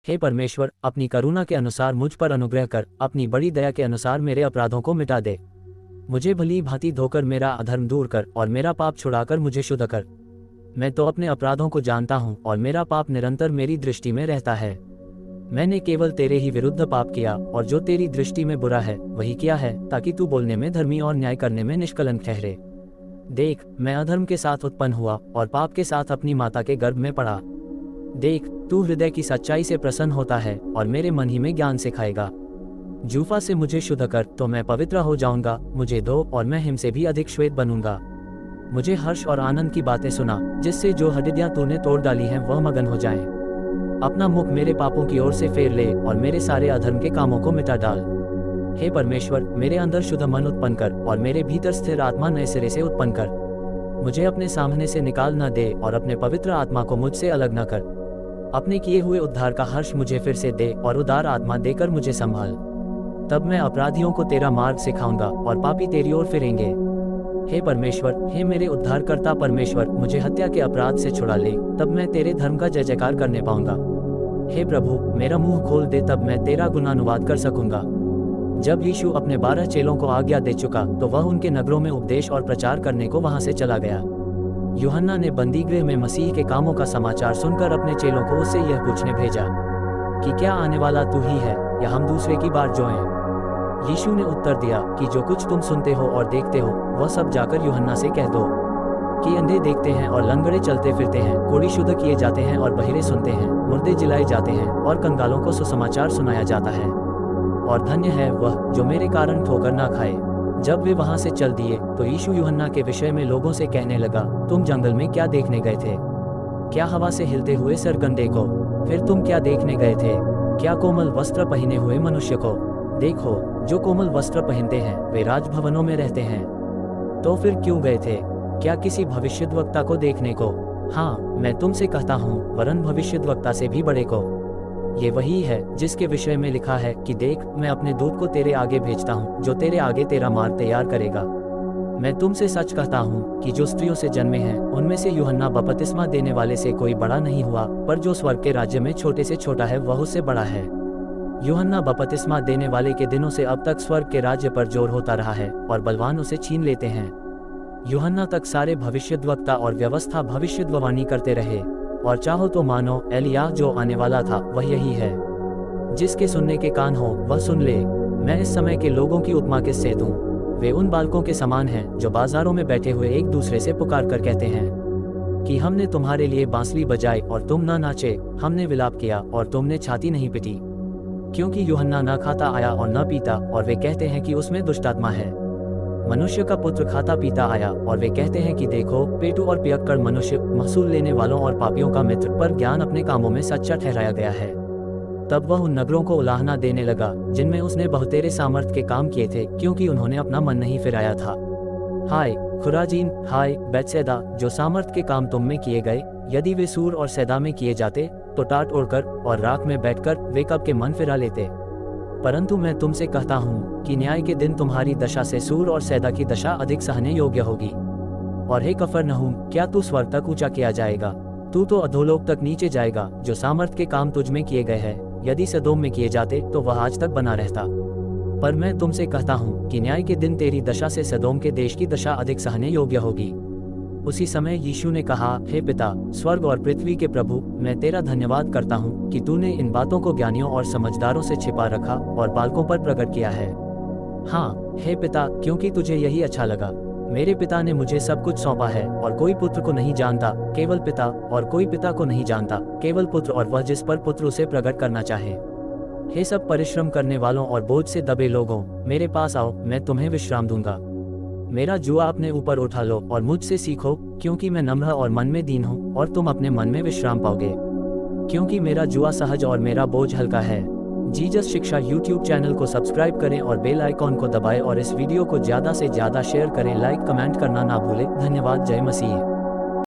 हे परमेश्वर, अपनी करुणा के अनुसार मुझ पर अनुग्रह कर, अपनी बड़ी दया के अनुसार मेरे अपराधों को मिटा दे। मुझे भली भांति धोकर मेरा अधर्म दूर कर और मेरा पाप छुड़ाकर मुझे शुद्ध कर। मैं तो अपने अपराधों को जानता हूँ और मेरा पाप निरंतर मेरी दृष्टि में रहता है। मैंने केवल तेरे ही विरुद्ध पाप किया और जो तेरी दृष्टि में बुरा है वही किया है, ताकि तू बोलने में धर्मी और न्याय करने में निष्कलंक ठहरे। देख, मैं अधर्म के साथ उत्पन्न हुआ और पाप के साथ अपनी माता के गर्भ में पड़ा। देख, तू हृदय की सच्चाई से प्रसन्न होता है और मेरे मन ही में ज्ञान सिखाएगा। जूफा से मुझे शुद्ध कर तो मैं पवित्र हो जाऊंगा। मुझे धो और मैं हिम से भी अधिक श्वेत बनूंगा। मुझे हर्ष और आनंद की बातें सुना, जिससे जो हड्डियां तूने तोड़ डाली हैं वह मगन हो जाएं। अपना मुख मेरे पापों की ओर से फेर ले और मेरे सारे अधर्म के कामों को मिटा डाल। हे परमेश्वर, मेरे अंदर शुद्ध मन उत्पन्न कर और मेरे भीतर स्थिर आत्मा नए सिरे से उत्पन्न कर। मुझे अपने सामने से निकाल न दे और अपने पवित्र आत्मा को मुझसे अलग न कर। अपने किए हुए उद्धार का हर्ष मुझे फिर से दे और उदार आत्मा देकर मुझे संभाल। तब मैं अपराधियों को तेरा मार्ग सिखाऊंगा और पापी तेरी ओर फिरेंगे। हे परमेश्वर, हे मेरे उद्धारकर्ता परमेश्वर, मुझे हत्या के अपराध से छुड़ा ले, तब मैं तेरे धर्म का जय जयकार करने पाऊंगा। हे प्रभु, मेरा मुंह खोल दे, तब मैं तेरा गुणानुवाद कर सकूंगा। जब यीशु अपने 12 चेलों को आज्ञा दे चुका तो वह उनके नगरों में उपदेश और प्रचार करने को वहां से चला गया। यूहन्ना ने बंदीगृह में मसीह के कामों का समाचार सुनकर अपने चेलों को उससे यह पूछने भेजा कि क्या आने वाला तू ही है या हम दूसरे की बाट जोएं? यीशु ने उत्तर दिया कि जो कुछ तुम सुनते हो और देखते हो वह सब जाकर यूहन्ना से कह दो कि अंधे देखते हैं और लंगड़े चलते फिरते हैं, कोढ़ी शुद्ध किए जाते हैं और बहिरे सुनते हैं, मुर्दे जिलाए जाते हैं और कंगालों को सुसमाचार सुनाया जाता है। और धन्य है वह जो मेरे कारण ठोकर ना खाए। जब वे वहां से चल दिए तो यीशु यूहन्ना के विषय में लोगों से कहने लगा, तुम जंगल में क्या देखने गए थे? क्या हवा से हिलते हुए सरकंडे को? फिर तुम क्या देखने गए थे? क्या कोमल वस्त्र पहने हुए मनुष्य को? देखो, जो कोमल वस्त्र पहनते हैं वे राजभवनों में रहते हैं। तो फिर क्यों गए थे? क्या किसी भविष्यद्वक्ता को देखने को? हाँ, मैं तुमसे कहता हूँ, वरन भविष्यद्वक्ता से भी बड़े को। ये वही है जिसके विषय में लिखा है कि देख, मैं अपने दूत को तेरे आगे भेजता हूँ, जो तेरे आगे तेरा मार्ग तैयार करेगा। मैं तुमसे सच कहता हूँ कि जो स्त्रियों से जन्मे हैं उनमें से यूहन्ना बपतिस्मा देने वाले से कोई बड़ा नहीं हुआ, पर जो स्वर्ग के राज्य में छोटे से छोटा है वह उससे बड़ा है। यूहन्ना बपतिस्मा देने वाले के दिनों से अब तक स्वर्ग के राज्य पर जोर होता रहा है और बलवान उसे छीन लेते हैं। यूहन्ना तक सारे भविष्यद्वक्ता और व्यवस्था भविष्यद्वाणी करते रहे, और चाहो तो मानो एलिय्याह जो आने वाला था वह यही है। जिसके सुनने के कान हो वह सुन ले। मैं इस समय के लोगों की उपमा किससे दूं? वे उन बालकों के समान हैं जो बाजारों में बैठे हुए एक दूसरे से पुकार कर कहते हैं कि हमने तुम्हारे लिए बांसुरी बजाई और तुम ना नाचे, हमने विलाप किया और तुमने छाती नहीं पिटी। क्योंकि यूहन्ना न खाता आया और न पीता, और वे कहते हैं कि उसमें दुष्टात्मा है। मनुष्य का पुत्र खाता पीता आया और वे कहते हैं कि देखो, पेटू और पियक्कड़ मनुष्य, महसूल लेने वालों और पापियों का मित्र, पर ज्ञान अपने कामों में सच्चा ठहराया गया है। तब वह उन नगरों को उलाहना देने लगा जिनमें उसने बहुतेरे सामर्थ के काम किए थे, क्योंकि उन्होंने अपना मन नहीं फिराया था। हाय खुराजीन, हाय बैतसैदा, जो सामर्थ के काम तुम में किए गए, यदि वे सूर और सैदा में किए जाते तो टाट ओढ़कर और राख में बैठकर वे कब के मन फिरा लेते। परंतु मैं तुमसे कहता हूँ कि न्याय के दिन तुम्हारी दशा से सूर और सैदा की दशा अधिक सहने योग्य होगी। और हे कफरनहूम, क्या तू स्वर्ग तक ऊंचा किया जाएगा? तू तो अधोलोक तक नीचे जाएगा। जो सामर्थ के काम तुझ में किए गए हैं, यदि सदोम में किए जाते तो वह आज तक बना रहता। पर मैं तुमसे कहता हूँ कि न्याय के दिन तेरी दशा से सदोम के देश की दशा अधिक सहने योग्य होगी। उसी समय यीशु ने कहा, हे पिता, स्वर्ग और पृथ्वी के प्रभु, मैं तेरा धन्यवाद करता हूँ कि तूने इन बातों को ज्ञानियों और समझदारों से छिपा रखा और बालकों पर प्रकट किया है। हाँ, हे पिता, क्योंकि तुझे यही अच्छा लगा। मेरे पिता ने मुझे सब कुछ सौंपा है, और कोई पुत्र को नहीं जानता केवल पिता, और कोई पिता को नहीं जानता केवल पुत्र और वह जिस पर पुत्र उसे प्रकट करना चाहे। हे सब परिश्रम करने वालों और बोझ से दबे लोगों, मेरे पास आओ, मैं तुम्हें विश्राम दूंगा। मेरा जुआ अपने ऊपर उठा लो और मुझसे सीखो, क्योंकि मैं नम्र और मन में दीन हूँ, और तुम अपने मन में विश्राम पाओगे। क्योंकि मेरा जुआ सहज और मेरा बोझ हल्का है। जीसस शिक्षा यूट्यूब चैनल को सब्सक्राइब करें और बेल आइकॉन को दबाएं, और इस वीडियो को ज़्यादा से ज़्यादा शेयर करें। लाइक कमेंट करना ना भूलें। धन्यवाद। जय मसीह।